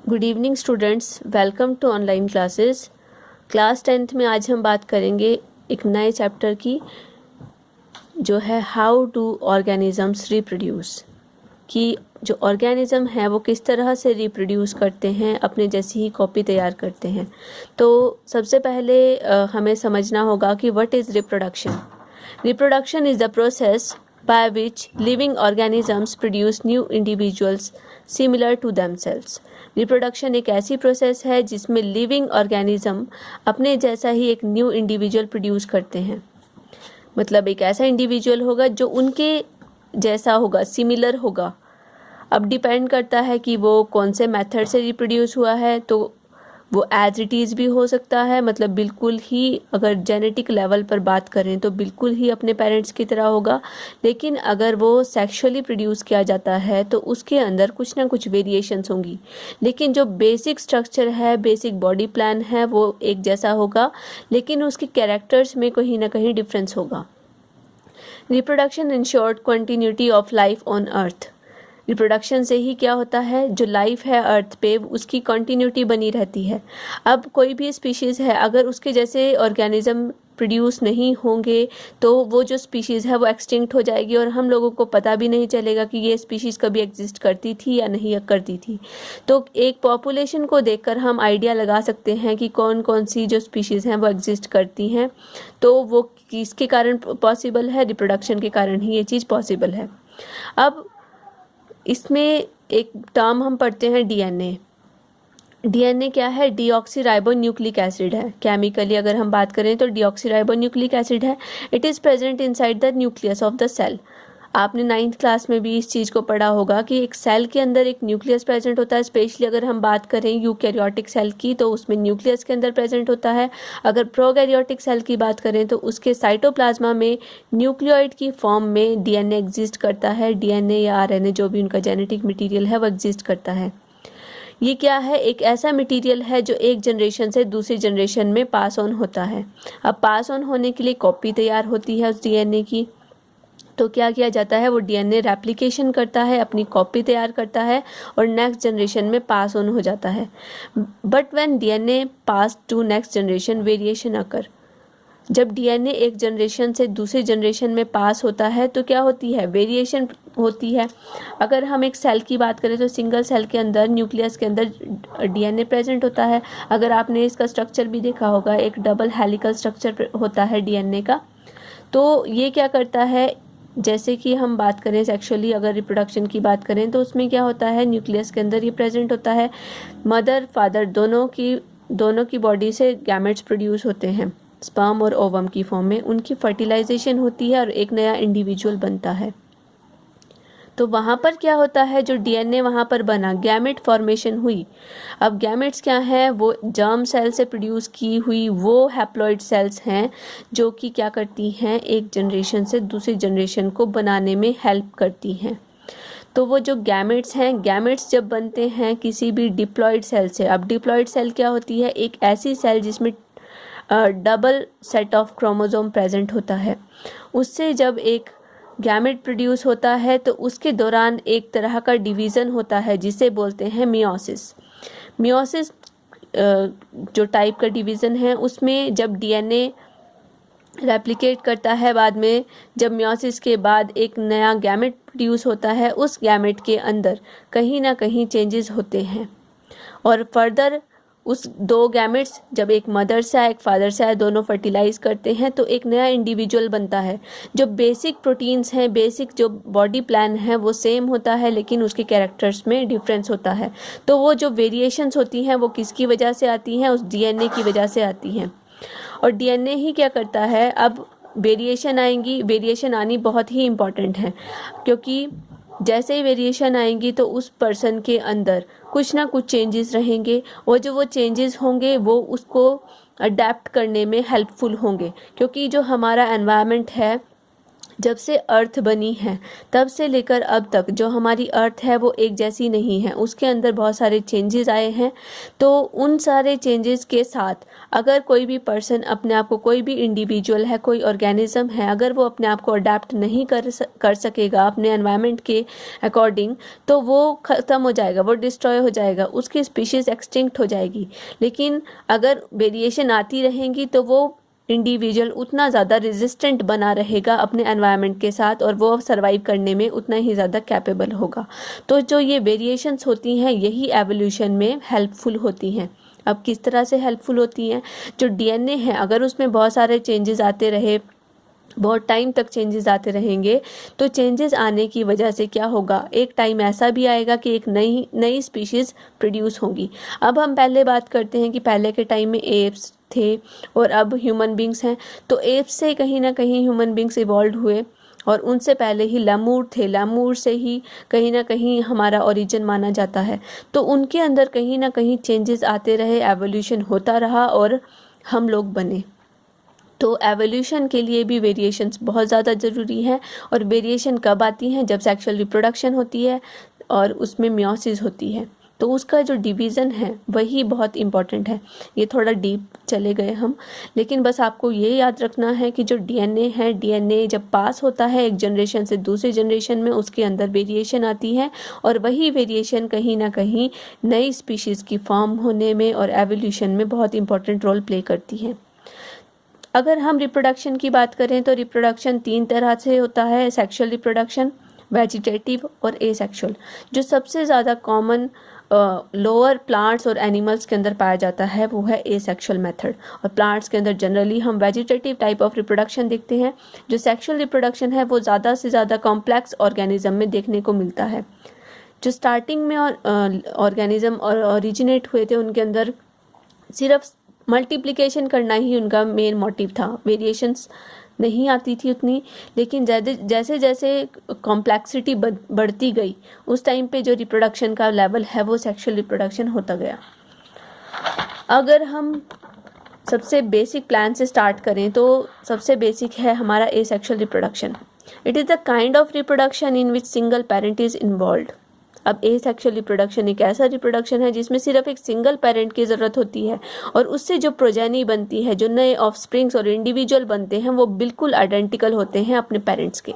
Good evening students, welcome to online classes. Class 10th में आज हम बात करेंगे एक नए चैप्टर की, जो है हाउ डू ऑर्गेनिजम्स रिप्रोड्यूस। कि जो ऑर्गेनिज्म है वो किस तरह से रिप्रोड्यूस करते हैं, अपने जैसी ही कॉपी तैयार करते हैं। तो सबसे पहले हमें समझना होगा कि what is reproduction. Reproduction is the process by which living organisms produce new individuals similar to themselves। Reproduction एक ऐसी प्रोसेस है जिसमें लिविंग ऑर्गेनिज्म अपने जैसा ही एक न्यू इंडिविजुअल प्रोड्यूस करते हैं। मतलब एक ऐसा इंडिविजुअल होगा जो उनके जैसा होगा, सिमिलर होगा। अब डिपेंड करता है कि वो कौन से मेथड से रिप्रोड्यूस हुआ है, तो वो एज इट इज़ भी हो सकता है, मतलब बिल्कुल ही अगर जेनेटिक लेवल पर बात करें तो बिल्कुल ही अपने पेरेंट्स की तरह होगा। लेकिन अगर वो सेक्सुअली प्रोड्यूस किया जाता है तो उसके अंदर कुछ ना कुछ वेरिएशंस होंगी, लेकिन जो बेसिक स्ट्रक्चर है, बेसिक बॉडी प्लान है, वो एक जैसा होगा, लेकिन उसके कैरेक्टर्स में कहीं ना कहीं डिफरेंस होगा। Reproduction insured continuity of life on earth. Reproduction से ही क्या होता है, जो लाइफ है अर्थ पे उसकी कंटिन्यूटी बनी रहती है। अब कोई भी स्पीशीज़ है, अगर उसके जैसे ऑर्गेनिज्म प्रोड्यूस नहीं होंगे तो वो जो स्पीशीज़ है वो एक्सटिंक्ट हो जाएगी और हम लोगों को पता भी नहीं चलेगा कि ये स्पीशीज़ कभी एग्जिस्ट करती थी या नहीं करती थी। तो एक पॉपुलेशन को देखकर हम आइडिया लगा सकते हैं कि कौन कौन सी जो स्पीशीज़ हैं वो एग्जिस्ट करती हैं। तो वो किसके कारण पॉसिबल है, रिप्रोडक्शन के कारण ही ये चीज़ पॉसिबल है। अब इसमें एक टर्म हम पढ़ते हैं डीएनए। डीएनए क्या है? डीऑक्सीराइबोन्यूक्लिक एसिड है। केमिकली अगर हम बात करें तो डीऑक्सीराइबोन्यूक्लिक एसिड है। It is present inside the nucleus of the cell. आपने 9th क्लास में भी इस चीज़ को पढ़ा होगा कि एक सेल के अंदर एक न्यूक्लियस प्रेजेंट होता है। स्पेशली अगर हम बात करें यूकैरियोटिक सेल की तो उसमें न्यूक्लियस के अंदर प्रेजेंट होता है। अगर प्रोकैरियोटिक सेल की बात करें तो उसके साइटोप्लाज्मा में न्यूक्लियोइड की फॉर्म में डीएनए एग्जिस्ट करता है। डीएनए या आरएनए जो भी उनका जेनेटिक मटीरियल है वो एग्जिस्ट करता है। ये क्या है? एक ऐसा मटेरियल है जो एक जनरेशन से दूसरी जनरेशन में पास ऑन होता है। अब पास ऑन होने के लिए कॉपी तैयार होती है उस डीएनए की। तो क्या किया जाता है, वो डीएनए रेप्लिकेशन करता है, अपनी कॉपी तैयार करता है और नेक्स्ट जनरेशन में पास ऑन हो जाता है। But when DNA pass to next generation, variation occur. जब डीएनए एक जनरेशन से दूसरी जनरेशन में पास होता है तो क्या होती है, वेरिएशन होती है। अगर हम एक सेल की बात करें तो सिंगल सेल के अंदर, न्यूक्लियस के अंदर डीएनए प्रेजेंट होता है। अगर आपने इसका स्ट्रक्चर भी देखा होगा, एक डबल हेलिकल स्ट्रक्चर होता है डीएनए का। तो ये क्या करता है, जैसे कि हम बात करें सेक्सुअली अगर रिप्रोडक्शन की बात करें तो उसमें क्या होता है, न्यूक्लियस के अंदर ये प्रेजेंट होता है। मदर फादर दोनों की बॉडी से गैमेट्स प्रोड्यूस होते हैं, स्पर्म और ओवम की फॉर्म में। उनकी फर्टिलाइजेशन होती है और एक नया इंडिविजुअल बनता है। तो वहाँ पर क्या होता है, जो डीएनए वहाँ पर बना, गैमेट फॉर्मेशन हुई। अब गैमेट्स क्या है, वो जर्म सेल से प्रोड्यूस की हुई वो हैप्लॉइड सेल्स हैं जो कि क्या करती हैं, एक जनरेशन से दूसरी जनरेशन को बनाने में हेल्प करती हैं। तो वो जो गैमेट्स हैं, गैमेट्स जब बनते हैं किसी भी डिप्लॉइड सेल से। अब डिप्लॉइड सेल क्या होती है, एक ऐसी सेल जिसमें double set of chromosome present होता है। उससे जब एक गैमेट प्रोड्यूस होता है तो उसके दौरान एक तरह का डिवीज़न होता है जिसे बोलते हैं मियोसिस। मियोसिस जो टाइप का डिवीज़न है, उसमें जब डीएनए रेप्लिकेट करता है, बाद में जब मियोसिस के बाद एक नया गैमेट प्रोड्यूस होता है, उस गैमेट के अंदर कहीं ना कहीं चेंजेस होते हैं और फर्दर उस दो गैमेट्स जब एक मदर से आए एक फादर से आए, दोनों फर्टिलाइज करते हैं तो एक नया इंडिविजुअल बनता है। जो बेसिक प्रोटीन्स हैं, बेसिक जो बॉडी प्लान है वो सेम होता है, लेकिन उसके कैरेक्टर्स में डिफरेंस होता है। तो वो जो वेरिएशंस होती हैं वो किसकी वजह से आती हैं, उस डीएनए की वजह से आती हैं। और डीएनए ही क्या करता है, अब वेरिएशन आएंगी, वेरिएशन आनी बहुत ही इम्पॉर्टेंट है, क्योंकि जैसे ही वेरिएशन आएंगी तो उस पर्सन के अंदर कुछ ना कुछ चेंजेस रहेंगे और जो वो चेंजेस होंगे वो उसको अडेप्ट करने में हेल्पफुल होंगे। क्योंकि जो हमारा एनवायरनमेंट है, जब से अर्थ बनी है तब से लेकर अब तक जो हमारी अर्थ है वो एक जैसी नहीं है, उसके अंदर बहुत सारे चेंजेस आए हैं। तो उन सारे चेंजेस के साथ अगर कोई भी पर्सन अपने आप को, कोई भी इंडिविजुअल है, कोई ऑर्गेनिज्म है, अगर वो अपने आप को अडेप्ट नहीं कर सकेगा अपने एनवायरनमेंट के अकॉर्डिंग, तो वो ख़त्म हो जाएगा, वो डिस्ट्रॉय हो जाएगा, उसकी स्पीशीज़ एक्सटिंक्ट हो जाएगी। लेकिन अगर वेरिएशन आती रहेंगी तो वो इंडिविजुअल उतना ज़्यादा रेजिस्टेंट बना रहेगा अपने एनवायरनमेंट के साथ, और वो सर्वाइव करने में उतना ही ज़्यादा कैपेबल होगा। तो जो ये वेरिएशंस होती हैं यही एवोल्यूशन में हेल्पफुल होती हैं। अब किस तरह से हेल्पफुल होती हैं? जो डीएनए है, अगर उसमें बहुत सारे चेंजेस आते रहे, बहुत टाइम तक चेंजेस आते रहेंगे, तो चेंजेस आने की वजह से क्या होगा, एक टाइम ऐसा भी आएगा कि एक नई स्पीशीज़ प्रोड्यूस होंगी। अब हम पहले बात करते हैं कि पहले के टाइम में एप्स थे और अब ह्यूमन बींग्स हैं। तो एप्स से कहीं ना कहीं ह्यूमन बींग्स इवॉल्व हुए, और उनसे पहले ही लेमूर थे, लेमूर से ही कहीं ना कहीं हमारा ओरिजिन माना जाता है। तो उनके अंदर कहीं ना कहीं चेंजेस आते रहे, एवोल्यूशन होता रहा और हम लोग बने। तो एवोल्यूशन के लिए भी वेरिएशंस बहुत ज़्यादा ज़रूरी है। और वेरिएशन कब आती हैं? जब सेक्सुअल रिप्रोडक्शन होती है और उसमें मियोसिस होती है, तो उसका जो डिवीज़न है वही बहुत इम्पॉर्टेंट है। ये थोड़ा डीप चले गए हम, लेकिन बस आपको ये याद रखना है कि जो डीएनए है, डीएनए जब पास होता है एक जनरेशन से दूसरे जनरेशन में, उसके अंदर वेरिएशन आती है, और वही वेरिएशन कहीं ना कहीं नई स्पीशीज़ की फॉर्म होने में और एवोल्यूशन में बहुत इंपॉर्टेंट रोल प्ले करती है। अगर हम रिप्रोडक्शन की बात करें तो रिप्रोडक्शन 3 तरह से होता है: सेक्सुअल रिप्रोडक्शन, वेजिटेटिव और एसेक्सुअल। जो सबसे ज़्यादा कॉमन लोअर प्लांट्स और एनिमल्स के अंदर पाया जाता है वो है एसेक्सुअल मेथड। और प्लांट्स के अंदर जनरली हम वेजिटेटिव टाइप ऑफ रिप्रोडक्शन देखते हैं। जो सेक्सुअल रिप्रोडक्शन है वो ज़्यादा से ज़्यादा कॉम्प्लेक्स ऑर्गेनिज्म में देखने को मिलता है। जो स्टार्टिंग में ऑर्गेनिज्म ओरिजिनेट हुए थे उनके अंदर सिर्फ मल्टीप्लिकेशन करना ही उनका मेन मोटिव था, वेरिएशंस नहीं आती थी उतनी। लेकिन जैसे जैसे कॉम्प्लेक्सिटी बढ़ती गई, उस टाइम पे जो रिप्रोडक्शन का लेवल है वो सेक्सुअल रिप्रोडक्शन होता गया। अगर हम सबसे बेसिक प्लान से स्टार्ट करें तो सबसे बेसिक है हमारा asexual reproduction. It is the kind of reproduction in which single parent is involved. अब एसेक्सुअल रिप्रोडक्शन एक ऐसा रिप्रोडक्शन है जिसमें सिर्फ एक सिंगल पेरेंट की ज़रूरत होती है, और उससे जो प्रोजेनी बनती है, जो नए ऑफस्प्रिंग्स और इंडिविजुअल बनते हैं, वो बिल्कुल आइडेंटिकल होते हैं अपने पेरेंट्स के।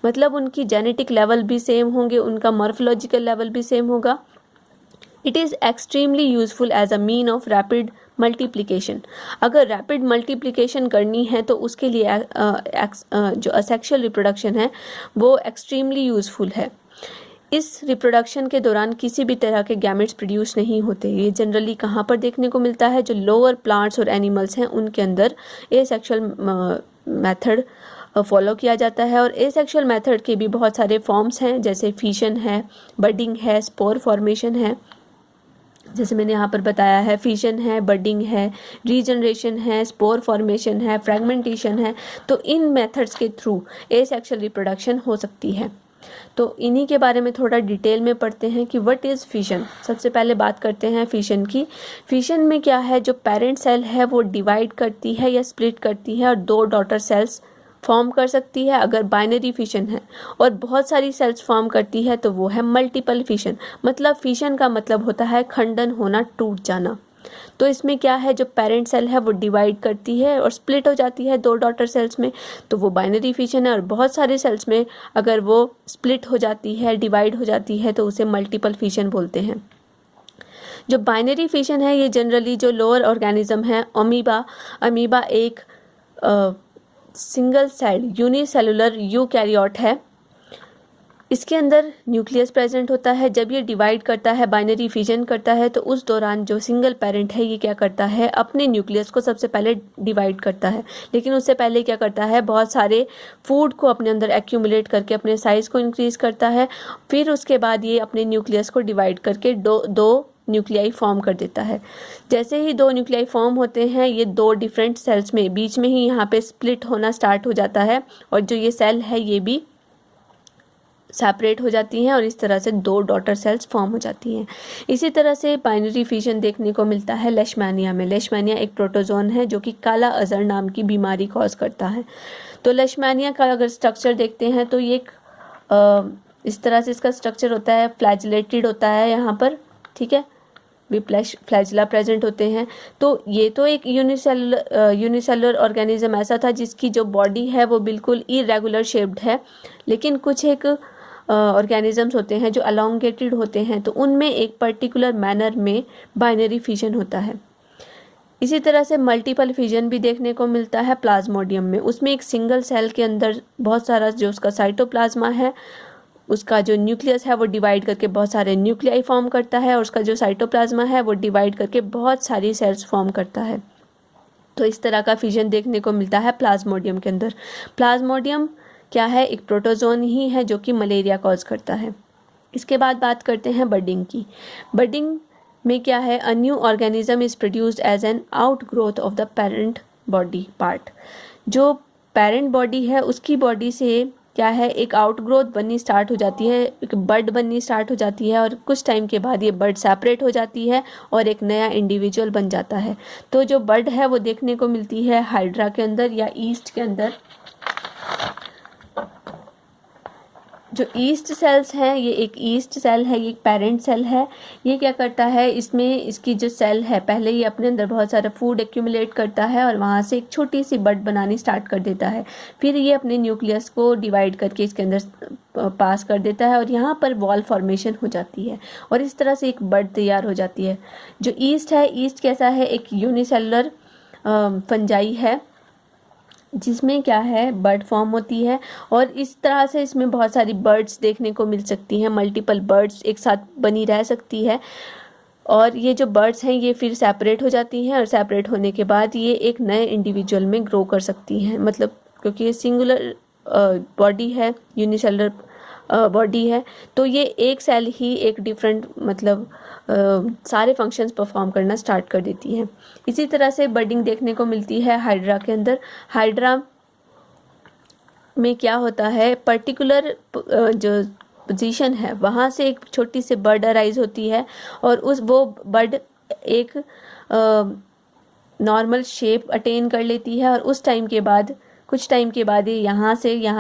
मतलब उनकी जेनेटिक लेवल भी सेम होंगे, उनका मॉर्फोलॉजिकल लेवल भी सेम होगा। It is extremely useful as a mean of rapid multiplication. अगर रैपिड मल्टीप्लिकेशन करनी है तो उसके लिए जो असेक्सुअल रिप्रोडक्शन है वो एक्सट्रीमली यूजफुल है। इस रिप्रोडक्शन के दौरान किसी भी तरह के गैमेट्स प्रोड्यूस नहीं होते। ये जनरली कहाँ पर देखने को मिलता है? जो लोअर प्लांट्स और एनिमल्स हैं उनके अंदर एसेक्सुअल मेथड फॉलो किया जाता है। और एसेक्सुअल मेथड के भी बहुत सारे फॉर्म्स हैं, जैसे फिशन है, बडिंग है, स्पोर फॉर्मेशन है। जैसे मैंने यहाँ पर बताया है, फिशन है, बडिंग है, रीजनरेशन है, स्पोर फॉर्मेशन है, फ्रेगमेंटेशन है। तो इन मेथड्स के थ्रू एसेक्सुअल रिप्रोडक्शन हो सकती है। तो इन्हीं के बारे में थोड़ा डिटेल में पढ़ते हैं कि व्हाट इज़ फिशन। सबसे पहले बात करते हैं फिशन की। फिशन में क्या है? जो पेरेंट सेल है वो डिवाइड करती है या स्प्लिट करती है और 2 डॉटर सेल्स फॉर्म कर सकती है अगर बाइनरी फिशन है, और बहुत सारी सेल्स फॉर्म करती है तो वो है मल्टीपल फिशन। मतलब फिशन का मतलब होता है खंडन होना, टूट जाना। तो इसमें क्या है? जो पेरेंट सेल है वो डिवाइड करती है और स्प्लिट हो जाती है 2 डॉटर सेल्स में, तो वो बाइनरी फिशन है। और बहुत सारे सेल्स में अगर वो स्प्लिट हो जाती है, डिवाइड हो जाती है, तो उसे मल्टीपल फिशन बोलते हैं। जो बाइनरी फिशन है ये जनरली जो लोअर ऑर्गेनिज्म है, अमीबा एक सिंगल सेल यूनिसेलुलर यूकैरियोट है। इसके अंदर न्यूक्लियस प्रेजेंट होता है। जब ये डिवाइड करता है, बाइनरी फिजन करता है, तो उस दौरान जो सिंगल पेरेंट है ये क्या करता है? अपने न्यूक्लियस को सबसे पहले डिवाइड करता है। लेकिन उससे पहले क्या करता है? बहुत सारे फूड को अपने अंदर एक्यूमुलेट करके अपने साइज़ को इंक्रीज़ करता है। फिर उसके बाद ये अपने न्यूक्लियस को डिवाइड करके दो न्यूक्लियाई फॉर्म कर देता है। जैसे ही 2 न्यूक्लियाई फॉर्म होते हैं, ये 2 डिफरेंट सेल्स में बीच में ही यहाँ पे स्प्लिट होना स्टार्ट हो जाता है, और जो ये सेल है ये भी सेपरेट हो जाती हैं और इस तरह से 2 डॉटर सेल्स फॉर्म हो जाती हैं। इसी तरह से बाइनरी फिजन देखने को मिलता है लेशमैनिया में। लेशमैनिया एक प्रोटोजोन है जो कि काला अजहर नाम की बीमारी कॉज करता है। तो लेशमैनिया का अगर स्ट्रक्चर देखते हैं तो ये इस तरह से इसका स्ट्रक्चर होता है, फ्लैजिलेटेड होता है यहाँ पर, ठीक है, भी फ्लैजिला प्रेजेंट होते हैं। तो ये तो एक यूनिसेलुलर ऑर्गेनिज्म ऐसा था जिसकी जो बॉडी है वो बिल्कुल इरेगुलर शेप्ड है, लेकिन कुछ एक ऑर्गेनिजम्स होते हैं जो अलोंगेटेड होते हैं, तो उनमें एक पर्टिकुलर मैनर में बाइनरी फिजन होता है। इसी तरह से मल्टीपल फिजन भी देखने को मिलता है प्लाज्मोडियम में। उसमें एक सिंगल सेल के अंदर बहुत सारा जो उसका साइटोप्लाज्मा है, उसका जो न्यूक्लियस है वो डिवाइड करके बहुत सारे न्यूक्लियाई फॉर्म करता है, और उसका जो साइटोप्लाज्मा है वो डिवाइड करके बहुत सारी सेल्स फॉर्म करता है। तो इस तरह का फिजन देखने को मिलता है प्लाज्मोडियम के अंदर। प्लाज्मोडियम क्या है? एक प्रोटोजोन ही है जो कि मलेरिया कॉज करता है। इसके बाद बात करते हैं बडिंग की। बडिंग में क्या है? A new organism is produced as an outgrowth of the parent body part. जो पेरेंट बॉडी है उसकी बॉडी से क्या है, एक आउटग्रोथ बननी स्टार्ट हो जाती है, एक बड बननी स्टार्ट हो जाती है, और कुछ टाइम के बाद ये बड सेपरेट हो जाती है और एक नया इंडिविजुअल बन जाता है। तो जो बड है वो देखने को मिलती है हाइड्रा के अंदर या ईस्ट के अंदर। जो ईस्ट सेल्स हैं, ये एक ईस्ट सेल है, ये एक पेरेंट सेल है। ये क्या करता है, इसमें इसकी जो सेल है पहले ये अपने अंदर बहुत सारा फूड एक्यूमुलेट करता है और वहाँ से एक छोटी सी बड बनानी स्टार्ट कर देता है। फिर ये अपने न्यूक्लियस को डिवाइड करके इसके अंदर पास कर देता है और यहाँ पर वॉल फॉर्मेशन हो जाती है और इस तरह से एक बड तैयार हो जाती है। जो ईस्ट है, ईस्ट कैसा है? एक यूनिसेलुलर फंजाई है जिसमें क्या है, बर्ड फॉर्म होती है और इस तरह से इसमें बहुत सारी बर्ड्स देखने को मिल सकती हैं। मल्टीपल बर्ड्स एक साथ बनी रह सकती है और ये जो बर्ड्स हैं ये फिर सेपरेट हो जाती हैं और सेपरेट होने के बाद ये एक नए इंडिविजुअल में ग्रो कर सकती हैं। मतलब क्योंकि ये सिंगुलर बॉडी है, यूनिसेलुलर बॉडी है, तो ये एक सेल ही एक डिफरेंट मतलब सारे फंक्शंस परफॉर्म करना स्टार्ट कर देती है। इसी तरह से बडिंग देखने को मिलती है हाइड्रा के अंदर। हाइड्रा में क्या होता है, पर्टिकुलर जो पोजीशन है वहाँ से एक छोटी सी बर्ड अराइज होती है और वो बर्ड एक नॉर्मल शेप अटेन कर लेती है और उस टाइम के बाद कुछ टाइम के बाद ये यहाँ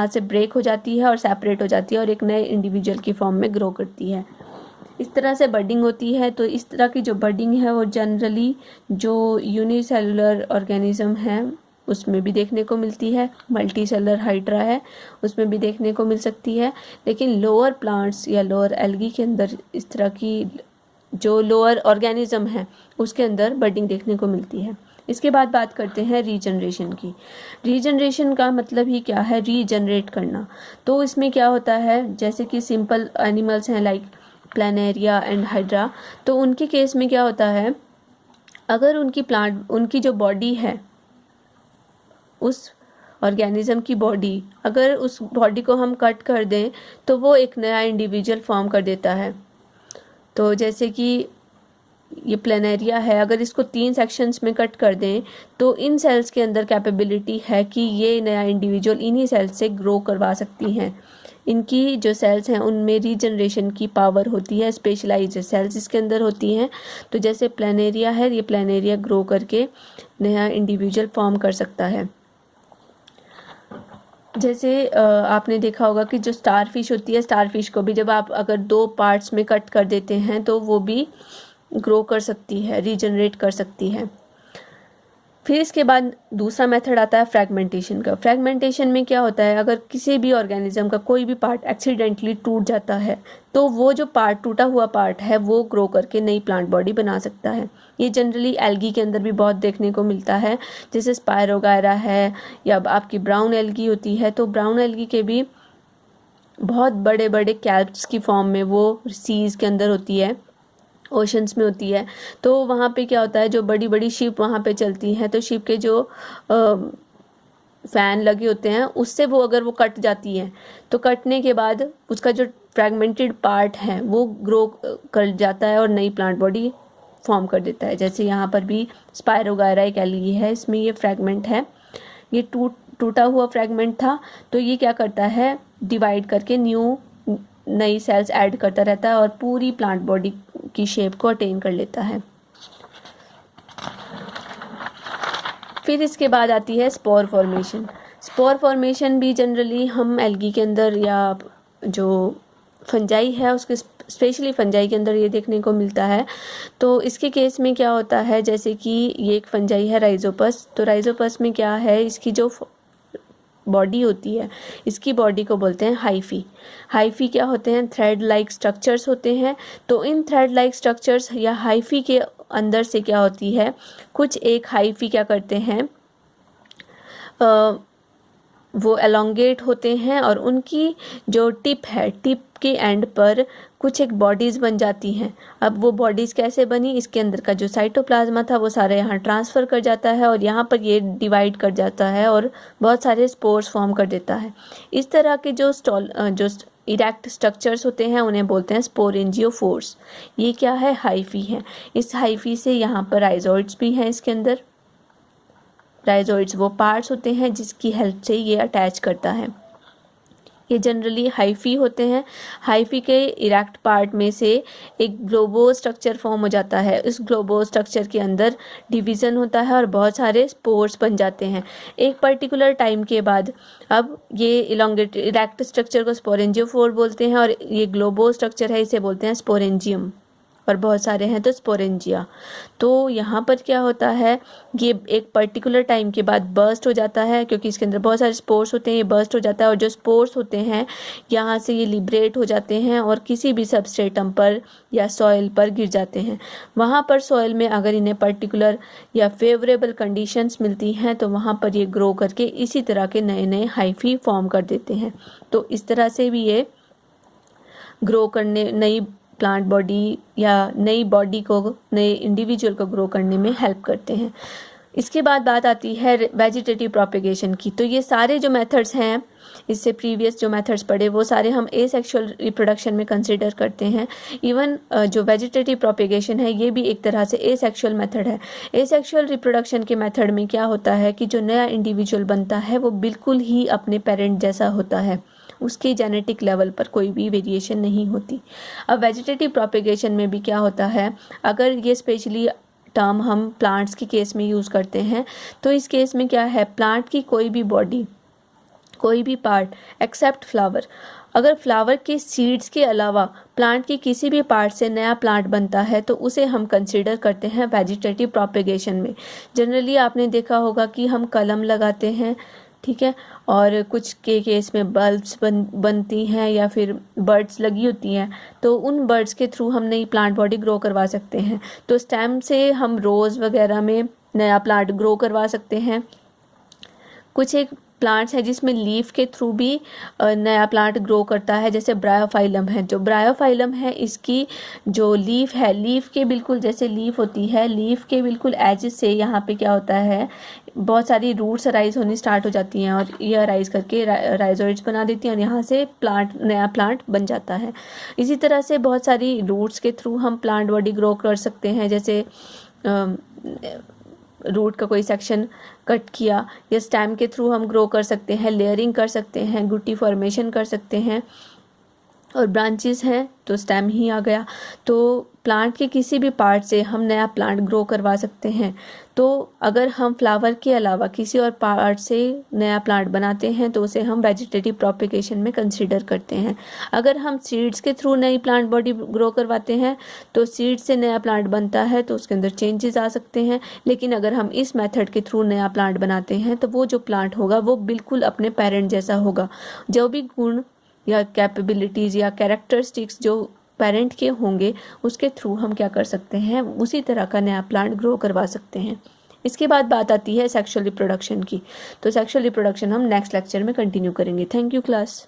से ब्रेक हो जाती है और सेपरेट हो जाती है और एक नए इंडिविजुअल की फॉर्म में ग्रो करती है। इस तरह से बडिंग होती है। तो इस तरह की जो बडिंग है वो जनरली जो यूनिसेलुलर ऑर्गेनिज्म है उसमें भी देखने को मिलती है। मल्टी सेलुलर हाइड्रा है उसमें भी देखने को मिल सकती है, लेकिन लोअर प्लांट्स या लोअर एल्गी के अंदर इस तरह की जो लोअर ऑर्गेनिज्म है उसके अंदर बडिंग देखने को मिलती है। इसके बाद बात करते हैं रीजनरेशन की। रीजनरेशन का मतलब ही क्या है, रीजनरेट करना। तो इसमें क्या होता है, जैसे कि सिंपल एनिमल्स हैं लाइक प्लानेरिया एंड हाइड्रा, तो उनके केस में क्या होता है, अगर उनकी जो बॉडी है, उस ऑर्गेनिज्म की बॉडी, अगर उस बॉडी को हम कट कर दें तो वो एक नया इंडिविजुअल फॉर्म कर देता है। तो जैसे कि ये प्लानेरिया है, अगर इसको 3 सेक्शंस में कट कर दें तो इन सेल्स के अंदर कैपेबिलिटी है कि ये नया इंडिविजुअल इन्हीं सेल्स से ग्रो करवा सकती हैं। इनकी जो सेल्स हैं उनमें रीजनरेशन की पावर होती है, स्पेशलाइज्ड सेल्स इसके अंदर होती हैं। तो जैसे प्लानेरिया है, ये प्लानेरिया ग्रो करके नया इंडिविजुअल फॉर्म कर सकता है। जैसे आपने देखा होगा कि जो स्टार फिश होती है, स्टार फिश को भी जब आप अगर 2 पार्ट्स में कट कर देते हैं तो वो भी ग्रो कर सकती है, रीजनरेट कर सकती है। फिर इसके बाद दूसरा मेथड आता है फ्रैगमेंटेशन का। फ्रैगमेंटेशन में क्या होता है, अगर किसी भी ऑर्गेनिज्म का कोई भी पार्ट एक्सीडेंटली टूट जाता है तो वो जो पार्ट, टूटा हुआ पार्ट है, वो ग्रो करके नई प्लांट बॉडी बना सकता है। ये जनरली एल्गी के अंदर भी बहुत देखने को मिलता है, जैसे स्पायरोगायरा है या आपकी ब्राउन एल्गी होती है। तो ब्राउन एल्गी के भी बहुत बड़े बड़े कैल्प्स की फॉर्म में वो सीज के अंदर होती है, ओशंस में होती है। तो वहाँ पे क्या होता है, जो बड़ी बड़ी शिप वहाँ पे चलती हैं, तो शिप के जो फैन लगे होते हैं उससे वो अगर वो कट जाती हैं तो कटने के बाद उसका जो फ्रैगमेंटेड पार्ट है वो ग्रो कर जाता है और नई प्लांट बॉडी फॉर्म कर देता है। जैसे यहाँ पर भी स्पायरोगायरा एक एल्गी है, इसमें ये फ्रैगमेंट है, ये टूटा हुआ फ्रैगमेंट था, तो ये क्या करता है, डिवाइड करके न्यू नई सेल्स ऐड करता रहता है और पूरी प्लांट बॉडी की शेप को अटेन कर लेता है। फिर इसके बाद आती है स्पोर फॉर्मेशन। स्पोर फॉर्मेशन भी जनरली हम एल्गी के अंदर या जो फंजाई है उसके स्पेशली फंजाई के अंदर ये देखने को मिलता है। तो इसके केस में क्या होता है, जैसे कि ये एक फंजाई है राइजोपस, तो राइजोपस में क्या है, इसकी जो बॉडी होती है, इसकी बॉडी को बोलते हैं हाइफी। हाइफी क्या होते हैं, थ्रेड लाइक स्ट्रक्चर्स होते हैं। तो इन थ्रेड लाइक स्ट्रक्चर्स या हाइफी के अंदर से क्या होती है, कुछ एक हाइफी क्या करते हैं, वो एलोंगेट होते हैं और उनकी जो टिप है, टिप के एंड पर कुछ एक बॉडीज़ बन जाती हैं। अब वो बॉडीज़ कैसे बनी, इसके अंदर का जो साइटोप्लाज्मा था वो सारा यहाँ ट्रांसफ़र कर जाता है और यहाँ पर ये डिवाइड कर जाता है और बहुत सारे स्पोर्स फॉर्म कर देता है। इस तरह के जो इरेक्ट स्ट्रक्चर्स होते हैं उन्हें बोलते हैं स्पोरेंजियोफोर्स। ये क्या है, हाइफी है। इस हाइफी से यहाँ पर राइजोइड्स भी हैं इसके अंदर। राइजोइड्स वो पार्ट्स होते हैं जिसकी हेल्प से ये अटैच करता है। ये जनरली हाइफी होते हैं। हाइफी के इरेक्ट पार्ट में से एक ग्लोबो स्ट्रक्चर फॉर्म हो जाता है। इस ग्लोबो स्ट्रक्चर के अंदर डिवीज़न होता है और बहुत सारे स्पोर्स बन जाते हैं। एक पर्टिकुलर टाइम के बाद अब ये इलोंगेटेड इरेक्ट स्ट्रक्चर को स्पोरेंजियोफोर बोलते हैं और ये ग्लोबो स्ट्रक्चर है इसे बोलते हैं स्पोरेंजियम, और बहुत सारे हैं तो स्पोरेंजिया। तो यहाँ पर क्या होता है, ये एक पर्टिकुलर टाइम के बाद बर्स्ट हो जाता है, क्योंकि इसके अंदर बहुत सारे स्पोर्स होते हैं, ये बर्स्ट हो जाता है और जो स्पोर्स होते हैं यहाँ से ये लिबरेट हो जाते हैं और किसी भी सबस्ट्रेटम पर या सॉइल पर गिर जाते हैं। वहाँ पर सॉइल में अगर इन्हें पर्टिकुलर या फेवरेबल कंडीशंस मिलती हैं तो वहाँ पर ये ग्रो करके इसी तरह के नए नए हाइफी फॉर्म कर देते हैं। तो इस तरह से भी ये ग्रो करने, नई प्लांट बॉडी या नई बॉडी को, नए इंडिविजुअल को ग्रो करने में हेल्प करते हैं। इसके बाद बात आती है वेजिटेटिव प्रोपेगेशन की। तो ये सारे जो मेथड्स हैं, इससे प्रीवियस जो मेथड्स पढ़े वो सारे हम एसेक्सुअल रिप्रोडक्शन में कंसिडर करते हैं। इवन जो वेजिटेटिव प्रोपेगेशन है ये भी एक तरह से एसेक्सुअल मेथड है। एसेक्सुअल रिप्रोडक्शन के मेथड में क्या होता है कि जो नया इंडिविजुअल बनता है वो बिल्कुल ही अपने पेरेंट जैसा होता है, उसके जेनेटिक लेवल पर कोई भी वेरिएशन नहीं होती। अब वेजिटेटिव प्रोपेगेशन में भी क्या होता है, अगर ये स्पेशली टर्म हम प्लांट्स के केस में यूज़ करते हैं तो इस केस में क्या है, प्लांट की कोई भी बॉडी, कोई भी पार्ट एक्सेप्ट फ्लावर, अगर फ्लावर के सीड्स के अलावा प्लांट के किसी भी पार्ट से नया प्लांट बनता है तो उसे हम कंसीडर करते हैं वेजिटेटिव प्रोपेगेशन में। जनरली आपने देखा होगा कि हम कलम लगाते हैं, ठीक है, और कुछ के केस में बल्ब्स बनती हैं या फिर बर्ड्स लगी होती हैं, तो उन बर्ड्स के थ्रू हम नई प्लांट बॉडी ग्रो करवा सकते हैं। तो स्टेम से हम रोज़ वगैरह में नया प्लांट ग्रो करवा सकते हैं। कुछ एक प्लांट्स है जिसमें लीफ के थ्रू भी नया प्लांट ग्रो करता है, जैसे ब्रायोफाइलम है। जो ब्रायोफाइलम है इसकी जो लीफ है, लीफ के बिल्कुल जैसे लीफ होती है, लीफ के बिल्कुल एज से यहाँ पे क्या होता है, बहुत सारी रूट्स अराइज होनी स्टार्ट हो जाती हैं और ये अराइज करके राइजोइड्स बना देती हैं और यहाँ से प्लांट, नया प्लांट बन जाता है। इसी तरह से बहुत सारी रूट्स के थ्रू हम प्लांट बॉडी ग्रो कर सकते हैं, जैसे रूट का कोई सेक्शन कट किया या स्टेम के थ्रू हम ग्रो कर सकते हैं, लेयरिंग कर सकते हैं, गुटी फॉर्मेशन कर सकते हैं, और ब्रांचेस हैं तो स्टेम ही आ गया। तो प्लांट के किसी भी पार्ट से हम नया प्लांट ग्रो करवा सकते हैं। तो अगर हम फ्लावर के अलावा किसी और पार्ट से नया प्लांट बनाते हैं तो उसे हम वेजिटेटिव प्रोपेगेशन में कंसीडर करते हैं। अगर हम सीड्स के थ्रू नई प्लांट बॉडी ग्रो करवाते हैं तो सीड्स से नया प्लांट बनता है तो उसके अंदर चेंजेस आ सकते हैं। लेकिन अगर हम इस मेथड के थ्रू नया प्लांट बनाते हैं तो वो जो प्लांट होगा वो बिल्कुल अपने पेरेंट जैसा होगा। जो भी गुण या कैपेबिलिटीज़ या कैरेक्टरिस्टिक्स जो पेरेंट के होंगे उसके थ्रू हम क्या कर सकते हैं, उसी तरह का नया प्लांट ग्रो करवा सकते हैं। इसके बाद बात आती है सेक्सुअल रिप्रोडक्शन की। तो सेक्सुअल रिप्रोडक्शन हम नेक्स्ट लेक्चर में कंटिन्यू करेंगे। Thank you class.